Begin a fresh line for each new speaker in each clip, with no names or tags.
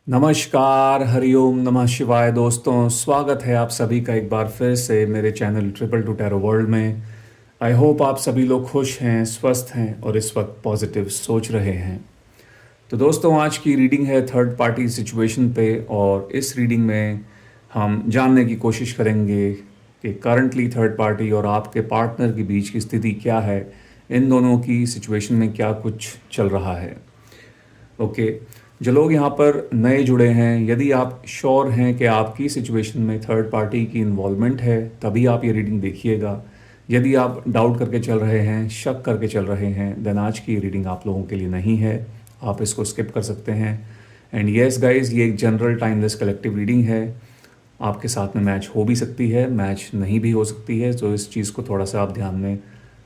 नमस्कार, हरिओम नमः शिवाय दोस्तों। स्वागत है आप सभी का एक बार फिर से मेरे channel triple two tarot world में। आई होप आप सभी लोग खुश हैं, स्वस्थ हैं और इस वक्त पॉजिटिव सोच रहे हैं। तो दोस्तों, आज की रीडिंग है थर्ड पार्टी सिचुएशन पे, और इस रीडिंग में हम जानने की कोशिश करेंगे कि करंटली थर्ड पार्टी और आपके पार्टनर के बीच की स्थिति क्या है। इन दोनों की सिचुएशन में क्या कुछ चल रहा है। ओके, जो लोग यहाँ पर नए जुड़े हैं, यदि आप श्योर हैं कि आपकी सिचुएशन में थर्ड पार्टी की इन्वॉल्वमेंट है, तभी आप ये रीडिंग देखिएगा। यदि आप डाउट करके चल रहे हैं, शक करके चल रहे हैं, देन आज की रीडिंग आप लोगों के लिए नहीं है। आप इसको स्किप कर सकते हैं। एंड येस गाइज, ये एक जनरल टाइमलेस कलेक्टिव रीडिंग है। आपके साथ में मैच हो भी सकती है, मैच नहीं भी हो सकती है, तो इस चीज़ को थोड़ा सा आप ध्यान में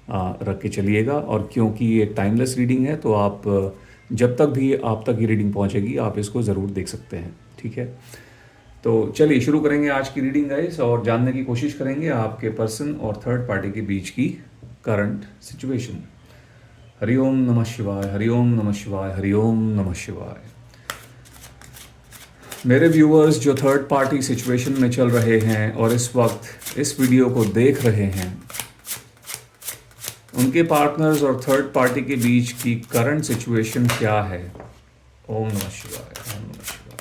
रख के चलिएगा। और क्योंकि ये एक टाइमलेस रीडिंग है, तो आप जब तक भी आप तक ये रीडिंग पहुंचेगी, आप इसको ज़रूर देख सकते हैं। ठीक है, तो चलिए शुरू करेंगे आज की रीडिंग गाइस, और जानने की कोशिश करेंगे आपके पर्सन और थर्ड पार्टी के बीच की करंट सिचुएशन। हरिओम नमः शिवाय, हरिओम नमः शिवाय, हरिओम नमः शिवाय। मेरे व्यूअर्स जो थर्ड पार्टी सिचुएशन में चल रहे हैं और इस वक्त इस वीडियो को देख रहे हैं, उनके पार्टनर्स और थर्ड पार्टी के बीच की करंट सिचुएशन क्या है। ओम नमः शिवाय, ओम नमः शिवाय।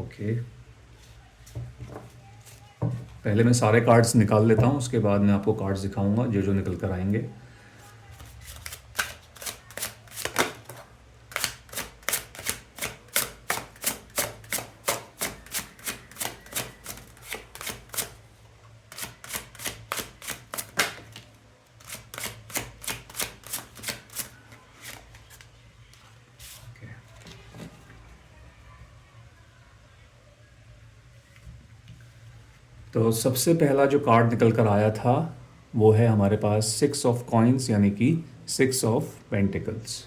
ओके, पहले मैं सारे कार्ड्स निकाल लेता हूँ, उसके बाद मैं आपको कार्ड्स दिखाऊंगा जो जो निकल कर आएंगे। तो सबसे पहला जो कार्ड निकल कर आया था वो है हमारे पास 6 ऑफ कॉइन्स, यानी कि 6 of pentacles.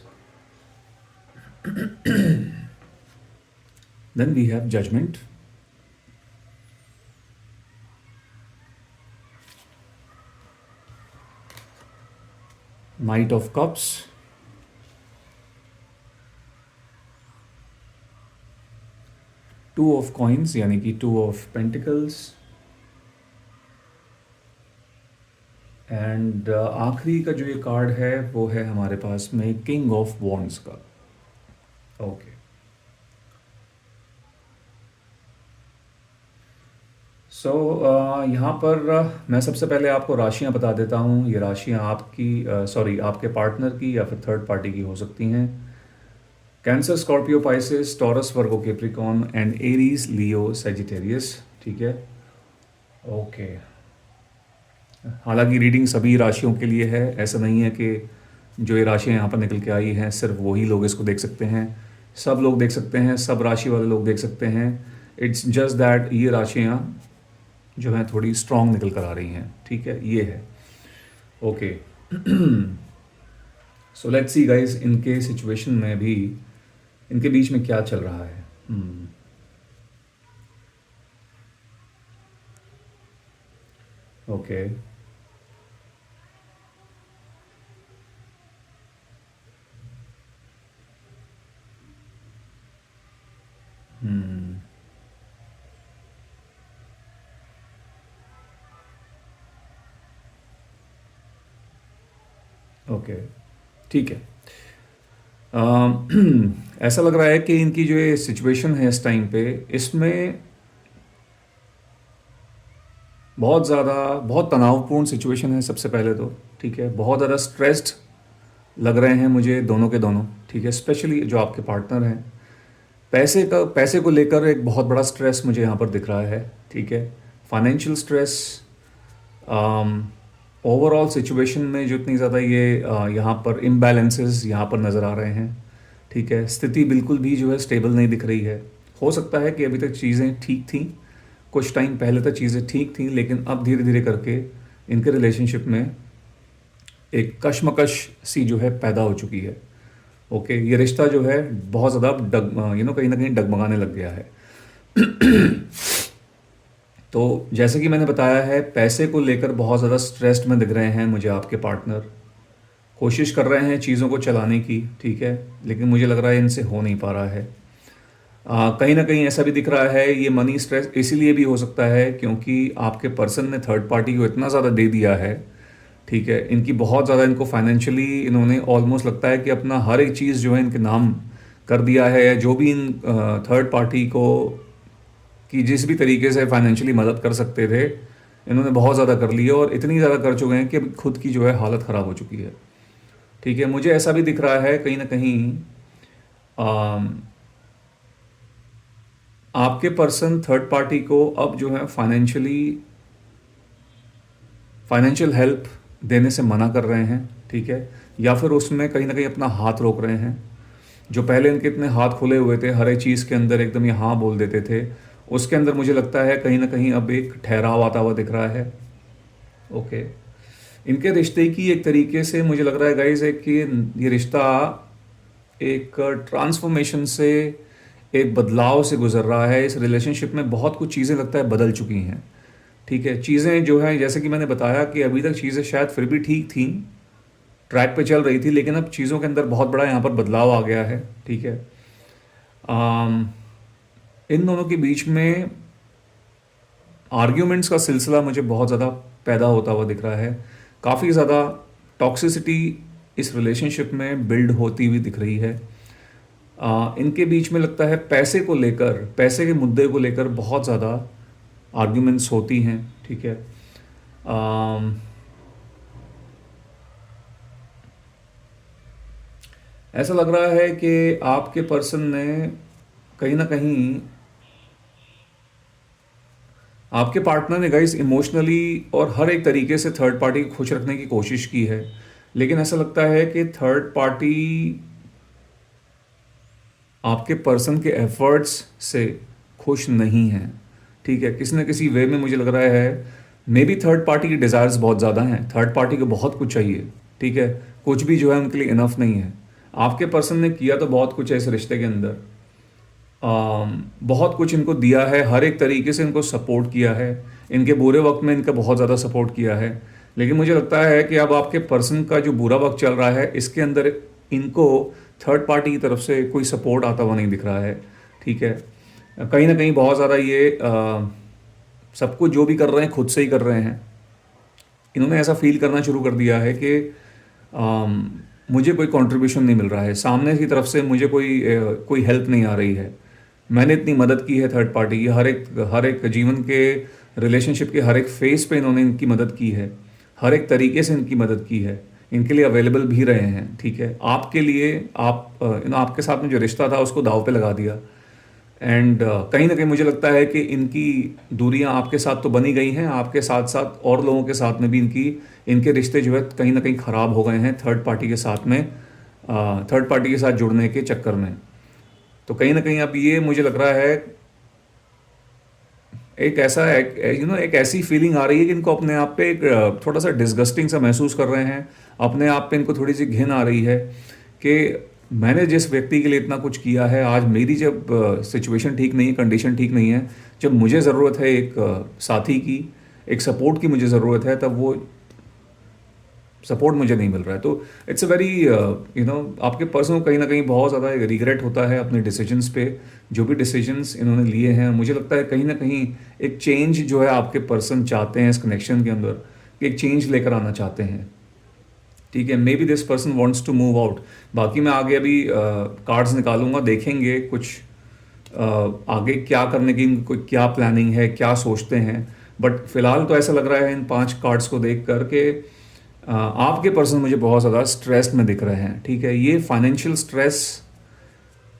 Then we have judgement, knight of cups, two of coins यानी कि 2 ऑफ पेंटिकल्स, एंड आखिरी का जो ये कार्ड है वो है हमारे पास में किंग ऑफ वॉन्ड्स का। ओके, सो यहाँ पर मैं सबसे पहले आपको राशियाँ बता देता हूँ। ये राशियाँ आपकी आपके पार्टनर की या फिर थर्ड पार्टी की हो सकती हैं। Cancer, Scorpio, Pisces, taurus, Virgo, Capricorn and Aries, Leo, Sagittarius. ठीक है, ओके। हालांकि रीडिंग सभी राशियों के लिए है, ऐसा नहीं है कि जो ये राशियाँ यहाँ पर निकल के आई हैं सिर्फ वही लोग इसको देख सकते हैं। सब लोग देख सकते हैं, सब राशि वाले लोग देख सकते हैं। इट्स जस्ट दैट ये राशियाँ जो हैं थोड़ी स्ट्रांग निकल कर आ रही हैं। ठीक है, ये है। Okay, so let's see guys, इनके सिचुएशन में भी इनके बीच में क्या चल रहा है। ओके, ओके, ठीक है। ऐसा लग रहा है कि इनकी जो ये सिचुएशन है इस टाइम पे, इसमें बहुत ज़्यादा बहुत तनावपूर्ण सिचुएशन है सबसे पहले तो। ठीक है, बहुत ज़्यादा स्ट्रेस्ड लग रहे हैं मुझे दोनों के दोनों। ठीक है, स्पेशली जो आपके पार्टनर हैं, पैसे को लेकर एक बहुत बड़ा स्ट्रेस मुझे यहाँ पर दिख रहा है। ठीक है, फाइनेंशियल स्ट्रेस, ओवरऑल सिचुएशन में जो इतनी ज़्यादा ये यहाँ पर इम्बैलेंसेस यहाँ पर नज़र आ रहे हैं। ठीक है, स्थिति बिल्कुल भी जो है स्टेबल नहीं दिख रही है। हो सकता है कि अभी तक चीज़ें ठीक थी, कुछ टाइम पहले तक चीज़ें ठीक थी, लेकिन अब धीरे धीरे करके इनके रिलेशनशिप में एक कश्मकश सी जो है पैदा हो चुकी है। ओके, ये रिश्ता जो है बहुत ज़्यादा कहीं ना कहीं डगमगाने लग गया है। तो जैसे कि मैंने बताया है, पैसे को लेकर बहुत ज़्यादा स्ट्रेस्ड में दिख रहे हैं मुझे आपके पार्टनर। कोशिश कर रहे हैं चीज़ों को चलाने की, ठीक है, लेकिन मुझे लग रहा है इनसे हो नहीं पा रहा है। कहीं ना कहीं ऐसा भी दिख रहा है, ये मनी स्ट्रेस इसीलिए भी हो सकता है क्योंकि आपके पर्सन ने थर्ड पार्टी को इतना ज़्यादा दे दिया है, ठीक है, इनकी बहुत ज़्यादा, इनको फाइनेंशियली इन्होंने ऑलमोस्ट लगता है कि अपना हर एक चीज़ जो है इनके नाम कर दिया है, या जो भी इन थर्ड पार्टी को कि जिस भी तरीके से फाइनेंशियली मदद कर सकते थे, इन्होंने बहुत ज़्यादा कर लिया और इतनी ज़्यादा कर चुके हैं कि अब खुद की जो है हालत ख़राब हो चुकी है, ठीक है। मुझे ऐसा भी दिख रहा है कहीं ना कहीं अम, आपके पर्सन थर्ड पार्टी को अब जो है फाइनेंशियल हेल्प देने से मना कर रहे हैं, ठीक है, या फिर उसमें कहीं ना कहीं अपना हाथ रोक रहे हैं। जो पहले इनके इतने हाथ खुले हुए थे, हर एक चीज़ के अंदर एकदम ये हाँ बोल देते थे, उसके अंदर मुझे लगता है कहीं ना कहीं अब एक ठहराव आता हुआ दिख रहा है। ओके, इनके रिश्ते की एक तरीके से मुझे लग रहा है गाइज है कि ये रिश्ता एक ट्रांसफॉर्मेशन से, एक बदलाव से गुजर रहा है। इस रिलेशनशिप में बहुत कुछ चीज़ें लगता है बदल चुकी हैं, ठीक है। चीज़ें जो है जैसे कि मैंने बताया कि अभी तक चीज़ें शायद फिर भी ठीक थी, ट्रैक पे चल रही थी, लेकिन अब चीज़ों के अंदर बहुत बड़ा यहाँ पर बदलाव आ गया है, ठीक है। आम, इन दोनों के बीच में आर्ग्यूमेंट्स का सिलसिला मुझे बहुत ज़्यादा पैदा होता हुआ दिख रहा है। काफ़ी ज़्यादा टॉक्सिसिटी इस रिलेशनशिप में बिल्ड होती हुई दिख रही है। इनके बीच में लगता है पैसे को लेकर, पैसे के मुद्दे को लेकर बहुत ज़्यादा आर्ग्यूमेंट्स होती हैं, ठीक है। आम, ऐसा लग रहा है कि आपके पर्सन ने कहीं ना कहीं, आपके पार्टनर ने गाइस इमोशनली और हर एक तरीके से थर्ड पार्टी को खुश रखने की कोशिश की है, लेकिन ऐसा लगता है कि थर्ड पार्टी आपके पर्सन के एफर्ट्स से खुश नहीं है, ठीक है। किसी न किसी वे में मुझे लग रहा है मे बी थर्ड पार्टी की डिज़ायर्स बहुत ज़्यादा हैं, थर्ड पार्टी को बहुत कुछ चाहिए, ठीक है, कुछ भी जो है उनके लिए इनफ नहीं है। आपके पर्सन ने किया तो बहुत कुछ है इस रिश्ते के अंदर, बहुत कुछ इनको दिया है, हर एक तरीके से इनको सपोर्ट किया है, इनके बुरे वक्त में इनका बहुत ज़्यादा सपोर्ट किया है, लेकिन मुझे लगता है कि अब आपके पर्सन का जो बुरा वक्त चल रहा है इसके अंदर इनको थर्ड पार्टी की तरफ से कोई सपोर्ट आता हुआ नहीं दिख रहा है, ठीक है। कहीं ना कहीं बहुत ज़्यादा ये सब कुछ जो भी कर रहे हैं खुद से ही कर रहे हैं। इन्होंने ऐसा फील करना शुरू कर दिया है कि मुझे कोई कंट्रीब्यूशन नहीं मिल रहा है, सामने की तरफ से मुझे कोई हेल्प नहीं आ रही है। मैंने इतनी मदद की है थर्ड पार्टी की, हर एक जीवन के रिलेशनशिप के हर एक फेस पे इन्होंने इनकी मदद की है, हर एक तरीके से इनकी मदद की है, इनके लिए अवेलेबल भी रहे हैं, ठीक है। आपके लिए आपके साथ में जो रिश्ता था उसको दाव पे लगा दिया। एंड कहीं ना कहीं मुझे लगता है कि इनकी दूरियां आपके साथ तो बनी गई हैं, आपके साथ साथ और लोगों के साथ में भी इनके रिश्ते जो है कहीं ना कहीं ख़राब हो गए हैं थर्ड पार्टी के साथ में, थर्ड पार्टी के साथ जुड़ने के चक्कर में। तो कहीं ना कहीं अब ये मुझे लग रहा है एक ऐसा एक ऐसी फीलिंग आ रही है कि इनको अपने आप पे एक थोड़ा सा डिस्गस्टिंग सा महसूस कर रहे हैं, अपने आप पे इनको थोड़ी सी घिन आ रही है कि मैंने जिस व्यक्ति के लिए इतना कुछ किया है, आज मेरी जब सिचुएशन ठीक नहीं है, कंडीशन ठीक नहीं है, जब मुझे ज़रूरत है एक साथी की, एक सपोर्ट की मुझे ज़रूरत है, तब वो सपोर्ट मुझे नहीं मिल रहा है। तो इट्स अ वेरी आपके पर्सन को कहीं ना कहीं बहुत ज़्यादा रिग्रेट होता है अपने डिसीजंस पे, जो भी डिसीजंस इन्होंने लिए हैं। मुझे लगता है कहीं ना कहीं एक चेंज जो है आपके पर्सन चाहते हैं इस कनेक्शन के अंदर, एक चेंज लेकर आना चाहते हैं, ठीक है। Maybe this person wants to move out. बाकी मैं आगे अभी कार्ड्स निकालूंगा, देखेंगे कुछ आगे क्या करने की कोई क्या प्लानिंग है, क्या सोचते हैं। बट फिलहाल तो ऐसा लग रहा है इन 5 कार्ड्स को देख कर के आपके पर्सन मुझे बहुत ज़्यादा स्ट्रेस्ड में दिख रहे हैं, ठीक है। ये financial stress,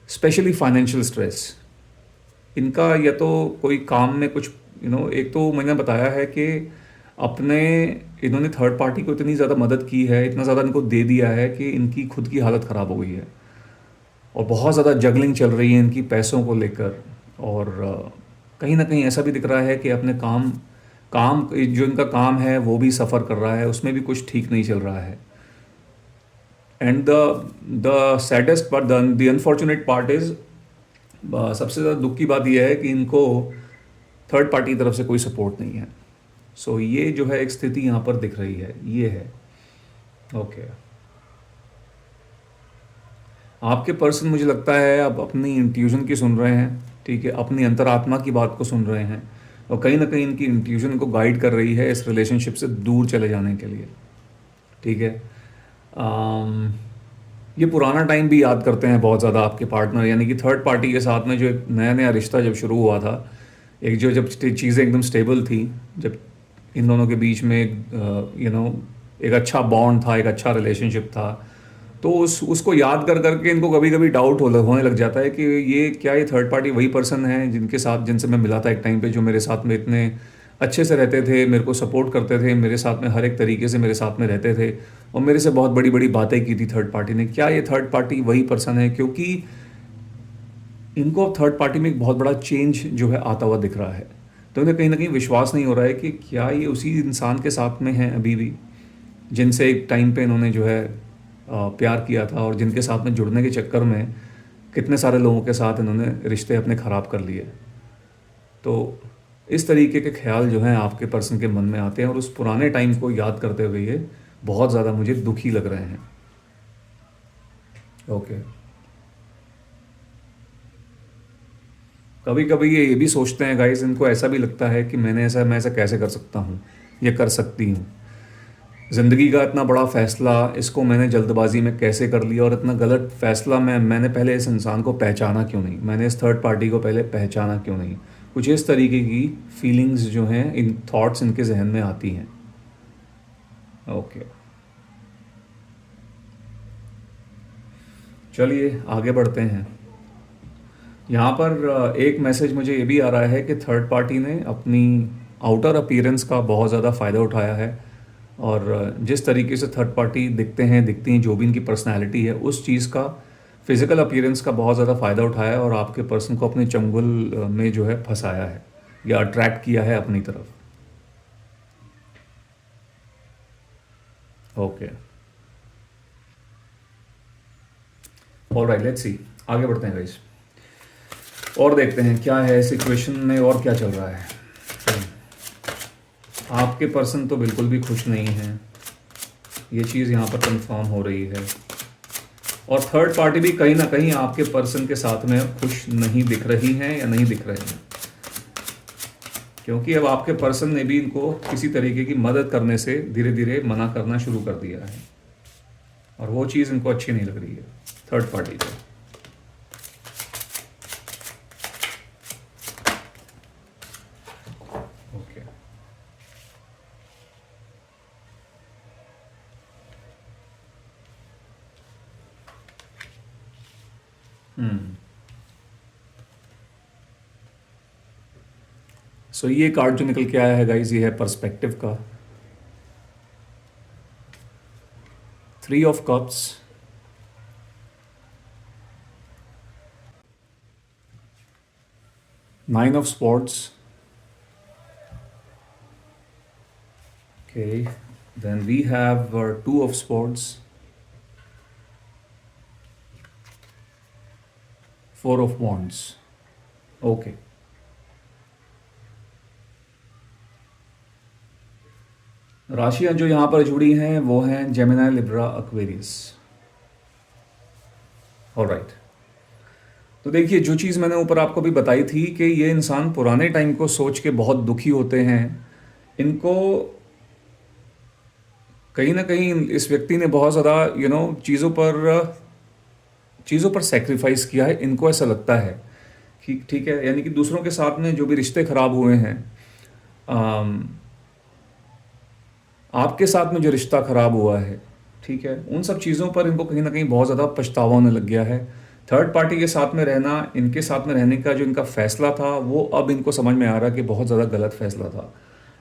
specially financial stress इनका, या तो कोई काम में कुछ एक तो मैंने बताया है कि अपने इन्होंने थर्ड पार्टी को इतनी ज़्यादा मदद की है, इतना ज़्यादा इनको दे दिया है कि इनकी खुद की हालत ख़राब हो गई है और बहुत ज़्यादा जगलिंग चल रही है इनकी पैसों को लेकर। और कहीं ना कहीं ऐसा भी दिख रहा है कि अपने काम काम जो इनका काम है वो भी सफ़र कर रहा है, उसमें भी कुछ ठीक नहीं चल रहा है। And the saddest part, the unfortunate part is, सबसे ज़्यादा दुख की बात यह है कि इनको थर्ड पार्टी की तरफ से कोई सपोर्ट नहीं है। सो ये जो है एक स्थिति यहाँ पर दिख रही है, ये है। ओके। आपके पर्सन मुझे लगता है अब अपनी इंट्यूशन की सुन रहे हैं, ठीक है, अपनी अंतरात्मा की बात को सुन रहे हैं, और कहीं ना कहीं इनकी इंट्यूशन को गाइड कर रही है इस रिलेशनशिप से दूर चले जाने के लिए, ठीक है। अम, ये पुराना टाइम भी याद करते हैं बहुत ज़्यादा आपके पार्टनर, यानी कि थर्ड पार्टी के साथ में जो एक नया नया रिश्ता जब शुरू हुआ था, एक जो जब चीज़ें एकदम स्टेबल थी, जब इन दोनों के बीच में एक अच्छा बॉन्ड था, एक अच्छा रिलेशनशिप था, तो उसको याद कर करके इनको कभी कभी डाउट होने लग जाता है कि ये थर्ड पार्टी वही पर्सन है जिनसे मैं मिला था एक टाइम पे, जो मेरे साथ में इतने अच्छे से रहते थे, मेरे को सपोर्ट करते थे, मेरे साथ में हर एक तरीके से मेरे साथ में रहते थे, और मेरे से बहुत बड़ी बड़ी बातें की थी थर्ड पार्टी ने। क्या ये थर्ड पार्टी वही पर्सन है? क्योंकि इनको अब थर्ड पार्टी में एक बहुत बड़ा चेंज जो है आता हुआ दिख रहा है, तो इन्हें कहीं ना कहीं विश्वास नहीं हो रहा है कि क्या ये उसी इंसान के साथ में है अभी भी, जिनसे एक टाइम पे इन्होंने जो है प्यार किया था, और जिनके साथ में जुड़ने के चक्कर में कितने सारे लोगों के साथ इन्होंने रिश्ते अपने ख़राब कर लिए। तो इस तरीके के ख्याल जो हैं आपके पर्सन के मन में आते हैं, और उस पुराने टाइम को याद करते हुए ये बहुत ज़्यादा मुझे दुखी लग रहे हैं। ओके। कभी कभी ये भी सोचते हैं गाइस, इनको ऐसा भी लगता है कि मैं ऐसा कैसे कर सकता हूँ, ये कर सकती हूँ, ज़िंदगी का इतना बड़ा फ़ैसला इसको मैंने जल्दबाजी में कैसे कर लिया, और इतना गलत फ़ैसला मैंने पहले इस इंसान को पहचाना क्यों नहीं, मैंने इस थर्ड पार्टी को पहले पहचाना क्यों नहीं। कुछ इस तरीके की फीलिंग्स जो हैं, इन थॉट्स इनके जहन में आती हैं। ओके, चलिए आगे बढ़ते हैं। यहाँ पर एक मैसेज मुझे ये भी आ रहा है कि थर्ड पार्टी ने अपनी आउटर अपीयरेंस का बहुत ज़्यादा फ़ायदा उठाया है, और जिस तरीके से थर्ड पार्टी दिखती हैं, जो भी इनकी पर्सनैलिटी है, उस चीज़ का फिज़िकल अपीयरेंस का बहुत ज़्यादा फ़ायदा उठाया है, और आपके पर्सन को अपने चंगुल में जो है फंसाया है या अट्रैक्ट किया है अपनी तरफ। ओके, ऑलराइट, लेट्स सी, आगे बढ़ते हैं गाइस, और देखते हैं क्या है सिचुएशन में और क्या चल रहा है। आपके पर्सन तो बिल्कुल भी खुश नहीं है, ये चीज़ यहाँ पर कंफर्म हो रही है, और थर्ड पार्टी भी कहीं ना कहीं आपके पर्सन के साथ में खुश नहीं दिख रही हैं या नहीं दिख रहे हैं, क्योंकि अब आपके पर्सन ने भी इनको किसी तरीके की मदद करने से धीरे धीरे मना करना शुरू कर दिया है, और वो चीज़ इनको अच्छी नहीं लग रही है थर्ड पार्टी को। ओके, सो ये कार्ड जो निकल के आया है गाइज, ये है पर्सपेक्टिव का, 3 of cups, nine of swords, okay, then we have 2 of swords, 4 of wands. Okay, राशियां जो यहाँ पर जुड़ी हैं वो हैं जेमिनी, लिब्रा, एक्वेरियस। ऑलराइट, तो देखिए, जो चीज़ मैंने ऊपर आपको भी बताई थी कि ये इंसान पुराने टाइम को सोच के बहुत दुखी होते हैं, इनको कहीं ना कहीं इस व्यक्ति ने बहुत ज़्यादा चीज़ों पर सेक्रीफाइस किया है, इनको ऐसा लगता है कि ठीक है, यानी कि दूसरों के साथ में जो भी रिश्ते खराब हुए हैं, आपके साथ में जो रिश्ता खराब हुआ है, ठीक है, उन सब चीज़ों पर इनको कहीं ना कहीं बहुत ज़्यादा पछतावा होने लग गया है। थर्ड पार्टी के साथ में रहना, इनके साथ में रहने का जो इनका फैसला था, वो अब इनको समझ में आ रहा है कि बहुत ज़्यादा गलत फैसला था,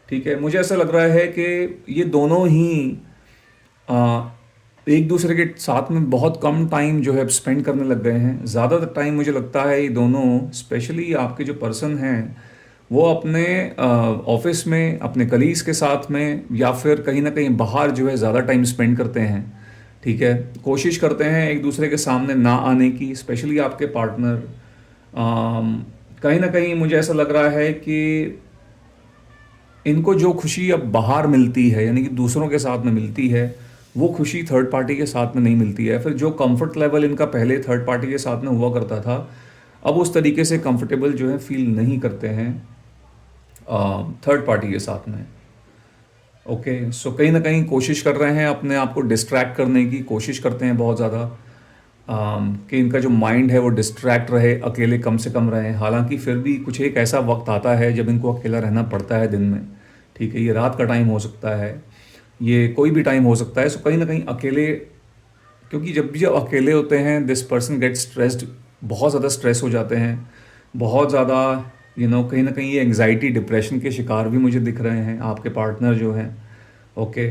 ठीक है। मुझे ऐसा लग रहा है कि ये दोनों ही एक दूसरे के साथ में बहुत कम टाइम जो है स्पेंड करने लग गए हैं। ज़्यादातर टाइम मुझे लगता है ये दोनों, स्पेशली आपके जो पर्सन हैं, वो अपने ऑफिस में अपने कलीग्स के साथ में या फिर कहीं ना कहीं बाहर जो है ज़्यादा टाइम स्पेंड करते हैं, ठीक है। कोशिश करते हैं एक दूसरे के सामने ना आने की, स्पेशली आपके पार्टनर। कहीं ना कहीं मुझे ऐसा लग रहा है कि इनको जो खुशी अब बाहर मिलती है, यानी कि दूसरों के साथ में मिलती है, वो खुशी थर्ड पार्टी के साथ में नहीं मिलती है। फिर जो कंफर्ट लेवल इनका पहले थर्ड पार्टी के साथ में हुआ करता था, अब उस तरीके से कंफर्टेबल जो है फील नहीं करते हैं थर्ड पार्टी के साथ में। ओके, सो कहीं ना कहीं कोशिश कर रहे हैं, अपने आप को डिस्ट्रैक्ट करने की कोशिश करते हैं बहुत ज़्यादा, कि इनका जो माइंड है वो डिस्ट्रैक्ट रहे, अकेले कम से कम रहे। हालांकि फिर भी कुछ एक ऐसा वक्त आता है जब इनको अकेला रहना पड़ता है दिन में। ठीक है, ये रात का टाइम हो सकता है, ये कोई भी टाइम हो सकता है। सो कहीं ना कहीं अकेले, क्योंकि जब भी जब अकेले होते हैं दिस पर्सन गेट स्ट्रेस्ड, बहुत ज़्यादा स्ट्रेस हो जाते हैं, बहुत ज़्यादा कहीं ना कहीं ये एंग्जाइटी डिप्रेशन के शिकार भी मुझे दिख रहे हैं आपके पार्टनर जो हैं। ओके,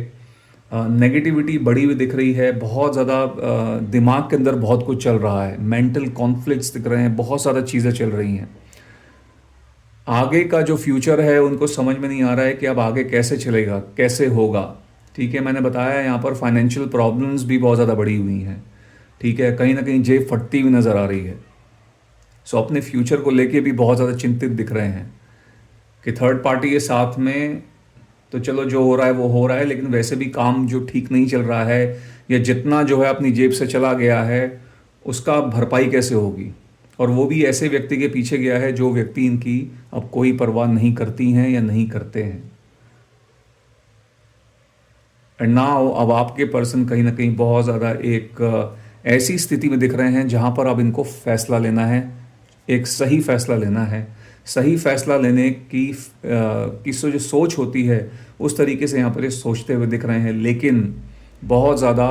नेगेटिविटी बढ़ी हुई दिख रही है, बहुत ज़्यादा दिमाग के अंदर बहुत कुछ चल रहा है, मेंटल कॉन्फ्लिक्ट्स दिख रहे हैं, बहुत ज़्यादा चीज़ें चल रही हैं। आगे का जो फ्यूचर है उनको समझ में नहीं आ रहा है कि अब आगे कैसे चलेगा, कैसे होगा। ठीक है, मैंने बताया यहाँ पर फाइनेंशियल प्रॉब्लम्स भी बहुत ज़्यादा बढ़ी हुई हैं। ठीक है, कहीं ना कहीं जेब फटती हुई नज़र आ रही है। सो अपने फ्यूचर को लेके भी बहुत ज़्यादा चिंतित दिख रहे हैं कि थर्ड पार्टी के साथ में तो चलो जो हो रहा है वो हो रहा है, लेकिन वैसे भी काम जो ठीक नहीं चल रहा है, या जितना जो है अपनी जेब से चला गया है उसका भरपाई कैसे होगी। और वो भी ऐसे व्यक्ति के पीछे गया है जो व्यक्ति इनकी अब कोई परवाह नहीं करती हैं या नहीं करते हैं। एंड नाउ अब आपके पर्सन कहीं ना कहीं बहुत ज़्यादा एक ऐसी स्थिति में दिख रहे हैं जहाँ पर अब इनको फैसला लेना है, एक सही फैसला लेना है। सही फैसला लेने की जो सोच होती है उस तरीके से यहाँ पर ये सोचते हुए दिख रहे हैं, लेकिन बहुत ज़्यादा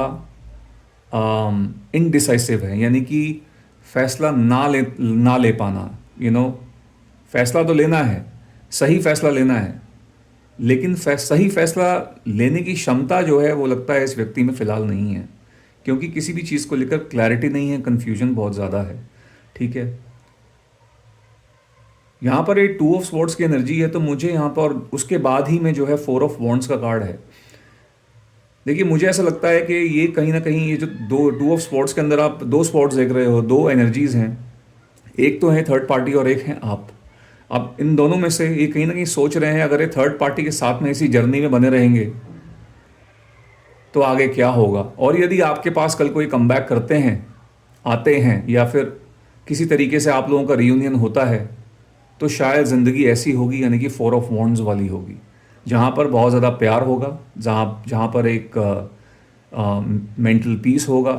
इनडिसाइसिव है, यानी कि फैसला ना ले पाना। फैसला तो लेना है, सही फैसला लेना है, लेकिन सही फैसला लेने की क्षमता जो है वो लगता है इस व्यक्ति में फ़िलहाल नहीं है, क्योंकि किसी भी चीज़ को लेकर क्लैरिटी नहीं है, कन्फ्यूजन बहुत ज़्यादा है। ठीक है, यहाँ पर एक 2 ऑफ स्वॉर्ड्स की एनर्जी है, तो मुझे यहाँ पर उसके बाद ही में जो है 4 ऑफ वॉन्ड्स का कार्ड है। देखिए, मुझे ऐसा लगता है कि ये कहीं ना कहीं ये जो 2 ऑफ स्वॉर्ड्स के अंदर आप 2 स्वॉर्ड्स देख रहे हो, 2 एनर्जीज हैं, एक तो है थर्ड पार्टी और एक है आप। अब इन दोनों में से ये कहीं ना कहीं सोच रहे हैं अगर ये थर्ड पार्टी के साथ में इसी जर्नी में बने रहेंगे तो आगे क्या होगा। और यदि आपके पास कल कोई कमबैक करते हैं, आते हैं, या फिर किसी तरीके से आप लोगों का रियूनियन होता है, तो शायद ज़िंदगी ऐसी होगी, यानी कि 4 ऑफ वॉन्ड्स वाली होगी, जहाँ पर बहुत ज़्यादा प्यार होगा, जहाँ जहाँ पर एक मेंटल पीस होगा,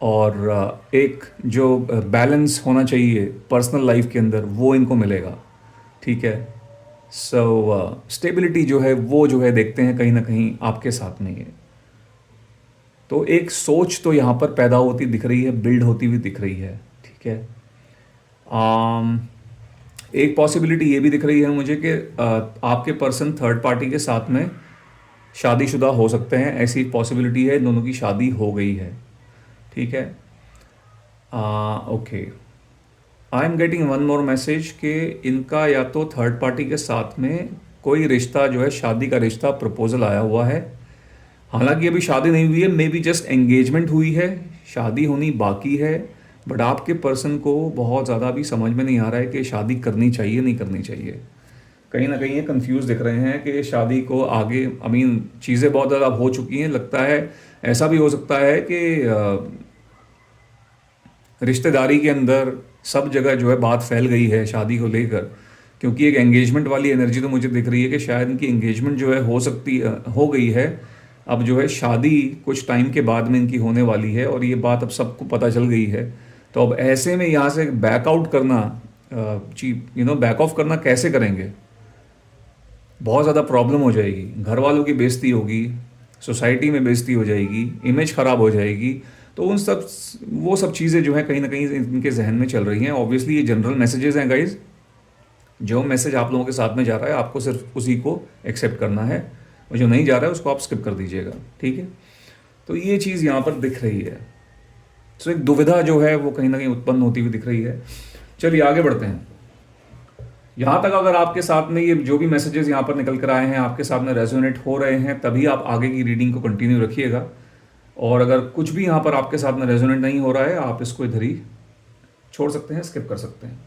और एक जो बैलेंस होना चाहिए पर्सनल लाइफ के अंदर वो इनको मिलेगा। ठीक है, सो स्टेबिलिटी जो है वो जो है देखते हैं कहीं ना कहीं आपके साथ में है। तो एक सोच तो यहाँ पर पैदा होती दिख रही है, बिल्ड होती हुई दिख रही है। ठीक है, एक पॉसिबिलिटी ये भी दिख रही है मुझे कि आपके पर्सन थर्ड पार्टी के साथ में शादीशुदा हो सकते हैं, ऐसी पॉसिबिलिटी है, दोनों की शादी हो गई है। ठीक है, okay, I am getting one more message कि इनका या तो थर्ड पार्टी के साथ में कोई रिश्ता जो है, शादी का रिश्ता, प्रपोजल आया हुआ है। हालांकि अभी शादी नहीं हुई है, मे बी जस्ट एंगेजमेंट हुई है, शादी होनी बाकी है। बट आपके पर्सन को बहुत ज़्यादा भी समझ में नहीं आ रहा है कि शादी करनी चाहिए नहीं करनी चाहिए। कहीं ना कहीं ये कंफ्यूज दिख रहे हैं कि शादी को आगे, चीज़ें बहुत ज़्यादा हो चुकी हैं। लगता है ऐसा भी हो सकता है कि रिश्तेदारी के अंदर सब जगह जो है बात फैल गई है शादी को लेकर, क्योंकि एक एंगेजमेंट वाली एनर्जी तो मुझे दिख रही है कि शायद इनकी एंगेजमेंट जो है हो गई है। अब जो है शादी कुछ टाइम के बाद में इनकी होने वाली है, और ये बात अब सबको पता चल गई है। तो अब ऐसे में यहाँ से बैकआउट करना, बैक ऑफ करना कैसे करेंगे, बहुत ज़्यादा प्रॉब्लम हो जाएगी। घर वालों की बेइज्जती होगी, सोसाइटी में बेइज्जती हो जाएगी, इमेज ख़राब हो जाएगी। तो वो सब चीज़ें जो है कहीं ना कहीं इनके जहन में चल रही हैं। ऑब्वियसली ये जनरल मैसेजेस हैं गाइज, जो मैसेज आप लोगों के साथ में जा रहा है आपको सिर्फ उसी को एक्सेप्ट करना है, और जो नहीं जा रहा है उसको आप स्किप कर दीजिएगा। ठीक है, तो ये चीज़ यहाँ पर दिख रही है। सो एक दुविधा जो है वो कहीं ना कहीं उत्पन्न होती हुई दिख रही है। चलिए आगे बढ़ते हैं। यहाँ तक अगर आपके साथ में ये जो भी मैसेजेस यहाँ पर निकल कर आए हैं आपके साथ में रेजोनेट हो रहे हैं, तभी आप आगे की रीडिंग को कंटिन्यू रखिएगा। और अगर कुछ भी यहाँ पर आपके साथ में रेजोनेट नहीं हो रहा है, आप इसको इधर ही छोड़ सकते हैं, स्किप कर सकते हैं।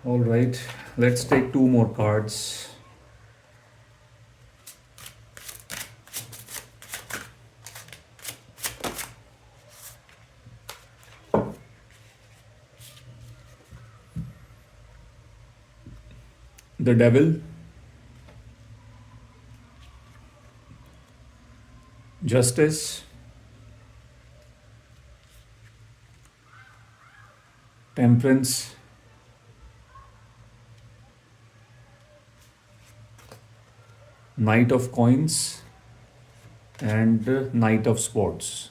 All right, let's take two more cards. The Devil, Justice, Temperance, Knight of Coins, and Knight of Swords.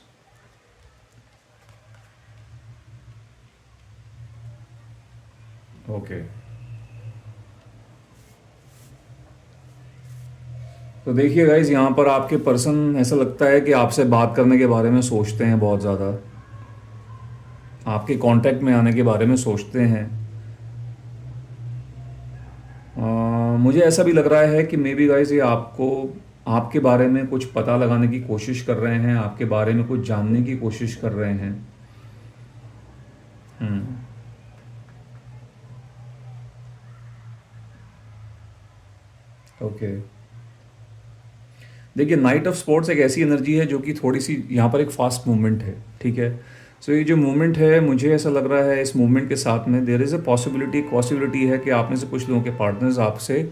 Okay. तो देखिए गाइज, यहाँ पर आपके पर्सन ऐसा लगता है कि आपसे बात करने के बारे में सोचते हैं बहुत ज़्यादा, आपके कांटेक्ट में आने के बारे में सोचते हैं। मुझे ऐसा भी लग रहा है कि मे बी गाइज ये आपको आपके बारे में कुछ पता लगाने की कोशिश कर रहे हैं, आपके बारे में कुछ जानने की कोशिश कर रहे हैं। हम्म। ओके। देखिए, नाइट ऑफ स्पोर्ट्स एक ऐसी एनर्जी है जो कि थोड़ी सी यहाँ पर एक फास्ट मूवमेंट है, ठीक है। सो ये जो मूवमेंट है, मुझे ऐसा लग रहा है इस मूवमेंट के साथ में देयर इज़ अ पॉसिबिलिटी है कि आप में से कुछ लोगों के पार्टनर्स आपसे,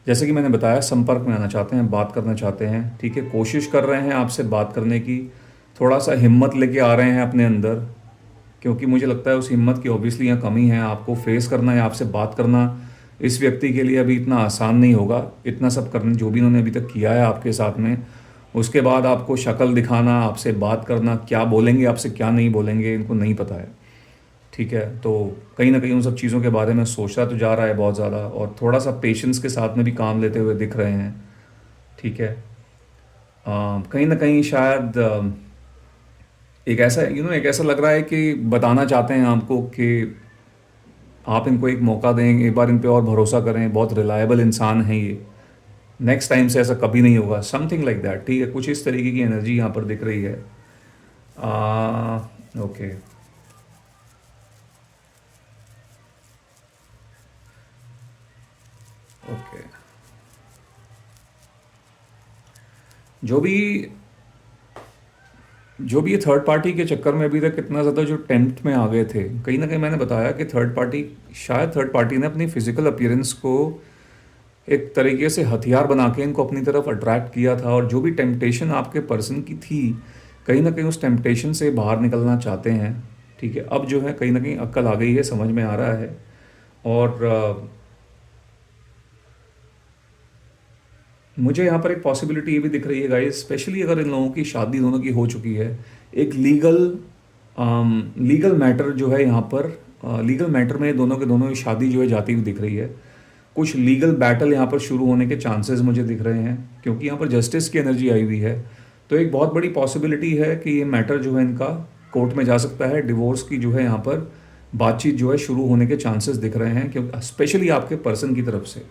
जैसे कि मैंने बताया, संपर्क में आना चाहते हैं, बात करना चाहते हैं, ठीक है, कोशिश कर रहे हैं आपसे बात करने की, थोड़ा सा हिम्मत लेके आ रहे हैं अपने अंदर, क्योंकि मुझे लगता है उस हिम्मत की ऑब्वियसली यहाँ कमी है। आपको फेस करना है, आपसे बात करना इस व्यक्ति के लिए अभी इतना आसान नहीं होगा। इतना सब करने जो भी इन्होंने अभी तक किया है आपके साथ में, उसके बाद आपको शक्ल दिखाना, आपसे बात करना, क्या बोलेंगे आपसे क्या नहीं बोलेंगे, इनको नहीं पता है, ठीक है। तो कहीं ना कहीं उन सब चीज़ों के बारे में सोचता तो जा रहा है बहुत ज़्यादा, और थोड़ा सा पेशेंस के साथ में भी काम लेते हुए दिख रहे हैं, ठीक है। कहीं ना कहीं शायद एक ऐसा एक ऐसा लग रहा है कि बताना चाहते हैं आपको कि आप इनको एक मौका दें, एक बार इन पे और भरोसा करें, बहुत रिलायबल इंसान हैं ये, नेक्स्ट टाइम से ऐसा कभी नहीं होगा, समथिंग लाइक दैट, ठीक है। कुछ इस तरीके की एनर्जी यहाँ पर दिख रही है। ओके। ओके। जो भी ये थर्ड पार्टी के चक्कर में अभी तक कितना ज़्यादा जो टेम्प्ट में आ गए थे, कहीं ना कहीं मैंने बताया कि थर्ड पार्टी ने अपनी फिजिकल अपीयरेंस को एक तरीके से हथियार बना के इनको अपनी तरफ अट्रैक्ट किया था, और जो भी टेम्पटेशन आपके पर्सन की थी, कहीं ना कहीं उस टेम्पटेशन से बाहर निकलना चाहते हैं, ठीक है। अब जो है कहीं ना कहीं अक्ल आ गई है, समझ में आ रहा है। और मुझे यहाँ पर एक पॉसिबिलिटी ये भी दिख रही है गाइस, स्पेशली अगर इन लोगों की शादी दोनों की हो चुकी है, एक लीगल मैटर जो है यहाँ पर, लीगल मैटर में दोनों के दोनों की शादी जो है जाती हुई दिख रही है। कुछ लीगल बैटल यहाँ पर शुरू होने के चांसेस मुझे दिख रहे हैं, क्योंकि यहाँ पर जस्टिस की एनर्जी आई हुई है। तो एक बहुत बड़ी पॉसिबिलिटी है कि ये मैटर जो है इनका कोर्ट में जा सकता है, डिवोर्स की जो है यहाँ पर बातचीत जो है शुरू होने के चांसेस दिख रहे हैं, क्योंकि स्पेशली आपके पर्सन की तरफ से,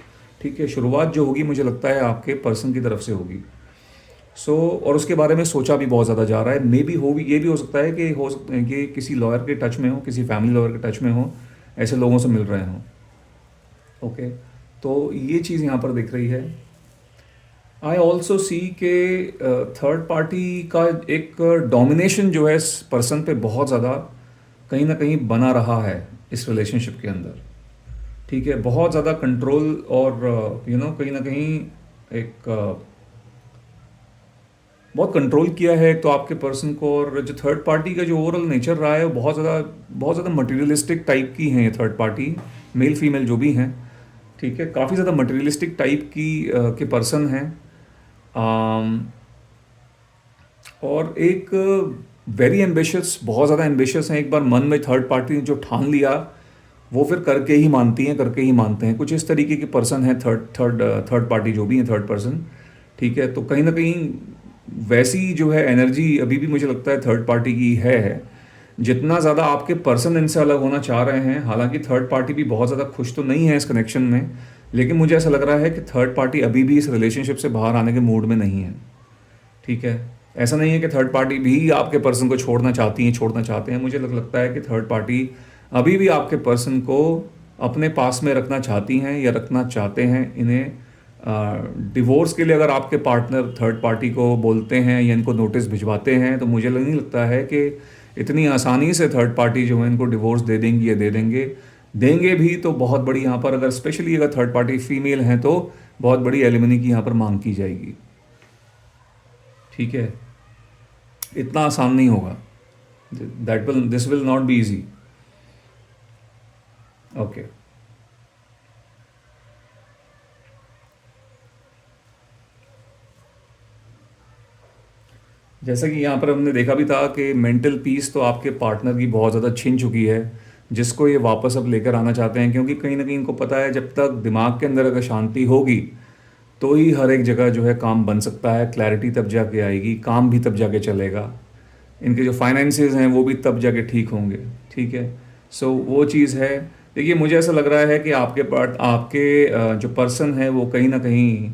ठीक है। शुरुआत जो होगी मुझे लगता है आपके पर्सन की तरफ से होगी। और उसके बारे में सोचा भी बहुत ज़्यादा जा रहा है। मे बी ये भी हो सकता है कि किसी लॉयर के टच में हो, किसी फैमिली लॉयर के टच में हो, ऐसे लोगों से मिल रहे हों। ओके। तो ये चीज़ यहाँ पर दिख रही है। आई ऑल्सो सी के थर्ड पार्टी का एक डोमिनेशन जो है इस पर्सन पे बहुत ज़्यादा कहीं ना कहीं बना रहा है इस रिलेशनशिप के अंदर, ठीक है। बहुत ज़्यादा कंट्रोल, और कहीं ना कहीं एक बहुत कंट्रोल किया है तो आपके पर्सन को। और जो थर्ड पार्टी का जो ओवरऑल नेचर रहा है वो बहुत ज़्यादा मटेरियलिस्टिक टाइप की हैं ये थर्ड पार्टी, मेल फीमेल जो भी हैं, ठीक है। काफ़ी ज़्यादा मटेरियलिस्टिक टाइप की के पर्सन हैं। और एक वेरी एम्बिशियस, बहुत ज़्यादा एम्बिशियस हैं। एक बार मन में थर्ड पार्टी ने जो ठान लिया वो फिर करके ही मानते हैं। कुछ इस तरीके के पर्सन है थर्ड पार्टी जो भी है, थर्ड पर्सन, ठीक है। तो कहीं ना कहीं वैसी जो है एनर्जी अभी भी मुझे लगता है थर्ड पार्टी की है। जितना ज़्यादा आपके पर्सन इनसे अलग होना चाह रहे हैं, हालांकि थर्ड पार्टी भी बहुत ज़्यादा खुश तो नहीं है इस कनेक्शन में, लेकिन मुझे ऐसा लग रहा है कि थर्ड पार्टी अभी भी इस रिलेशनशिप से बाहर आने के मूड में नहीं है, ठीक है। ऐसा नहीं है कि थर्ड पार्टी भी आपके पर्सन को छोड़ना चाहते हैं। मुझे लगता है कि थर्ड पार्टी अभी भी आपके पर्सन को अपने पास में रखना चाहती हैं या रखना चाहते हैं, इन्हें डिवोर्स के लिए अगर आपके पार्टनर थर्ड पार्टी को बोलते हैं या इनको नोटिस भिजवाते हैं, तो मुझे नहीं लगता है कि इतनी आसानी से थर्ड पार्टी जो है इनको डिवोर्स दे देंगी या दे देंगे। देंगे भी तो बहुत बड़ी यहाँ पर, अगर स्पेशली अगर थर्ड पार्टी फीमेल हैं तो बहुत बड़ी एलिमनी की यहाँ पर मांग की जाएगी। ठीक है, इतना आसान नहीं होगा। This will not be easy. Okay, जैसा कि यहाँ पर हमने देखा भी था कि मेंटल पीस तो आपके पार्टनर की बहुत ज़्यादा छिन चुकी है, जिसको ये वापस अब लेकर आना चाहते हैं, क्योंकि कहीं ना कहीं इनको पता है जब तक दिमाग के अंदर अगर शांति होगी तो ही हर एक जगह जो है काम बन सकता है, क्लैरिटी तब जाके आएगी, काम भी तब जाके चलेगा, इनके जो फाइनेंसेस हैं वो भी तब जाके ठीक होंगे। ठीक है, सो वो चीज़ है। देखिए, मुझे ऐसा लग रहा है कि आपके जो पर्सन है वो कहीं ना कहीं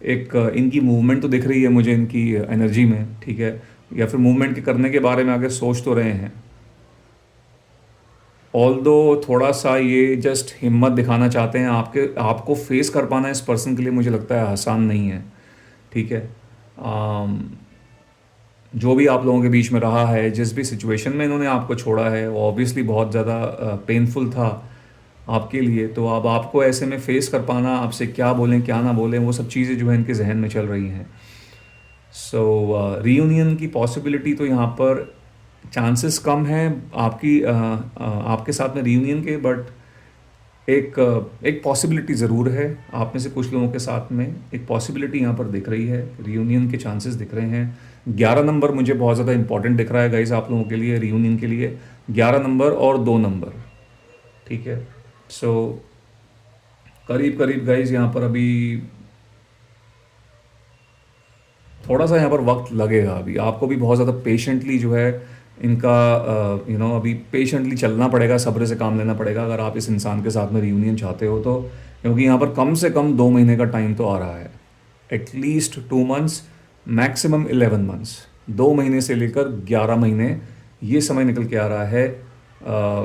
एक इनकी मूवमेंट तो दिख रही है मुझे इनकी एनर्जी में। ठीक है, या फिर मूवमेंट के करने के बारे में आगे सोच तो रहे हैं, ऑल दो थोड़ा सा ये जस्ट हिम्मत दिखाना चाहते हैं। आपको फेस कर पाना इस पर्सन के लिए मुझे लगता है आसान नहीं है। ठीक है, जो भी आप लोगों के बीच में रहा है, जिस भी सिचुएशन में इन्होंने आपको छोड़ा है, वो ऑब्वियसली बहुत ज़्यादा पेनफुल था आपके लिए। तो अब आपको ऐसे में फेस कर पाना, आपसे क्या बोलें क्या ना बोलें, वो सब चीज़ें जो है इनके जहन में चल रही हैं। सो रीयूनियन की पॉसिबिलिटी तो यहाँ पर चांसेस कम हैं आपके साथ में रीयूनियन के, बट एक पॉसिबिलिटी ज़रूर है। आप में से कुछ लोगों के साथ में एक पॉसिबिलिटी यहाँ पर दिख रही है, रीयूनियन के चांसेस दिख रहे हैं। 11 नंबर मुझे बहुत ज़्यादा इंपॉर्टेंट दिख रहा है गाइस आप लोगों के लिए, रीयूनियन के लिए 11 नंबर और 2 नंबर। ठीक है, सो करीब करीब गाइस यहाँ पर अभी थोड़ा सा यहाँ पर वक्त लगेगा। अभी आपको भी बहुत ज़्यादा पेशेंटली जो है इनका अभी पेशेंटली चलना पड़ेगा, सब्र से काम लेना पड़ेगा अगर आप इस इंसान के साथ में रियूनियन चाहते हो तो, क्योंकि यहाँ पर कम से कम 2 महीने का टाइम तो आ रहा है, एटलीस्ट 2 मंथ्स, मैक्सिमम 11 मंथ्स, 2 महीने से लेकर 11 महीने ये समय निकल के आ रहा है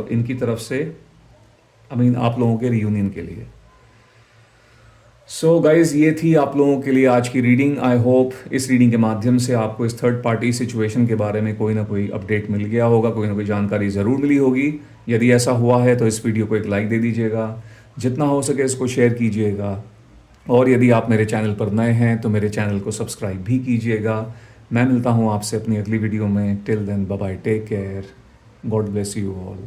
इनकी तरफ से, आप लोगों के रियूनियन के लिए। सो गाइज, ये थी आप लोगों के लिए आज की रीडिंग। आई होप इस रीडिंग के माध्यम से आपको इस थर्ड पार्टी सिचुएशन के बारे में कोई ना कोई अपडेट मिल गया होगा, कोई ना कोई जानकारी ज़रूर मिली होगी। यदि ऐसा हुआ है तो इस वीडियो को एक लाइक दे दीजिएगा, जितना हो सके इसको शेयर कीजिएगा, और यदि आप मेरे चैनल पर नए हैं तो मेरे चैनल को सब्सक्राइब भी कीजिएगा। मैं मिलता हूँ आपसे अपनी अगली वीडियो में। Till then bye bye, take care, God bless you all.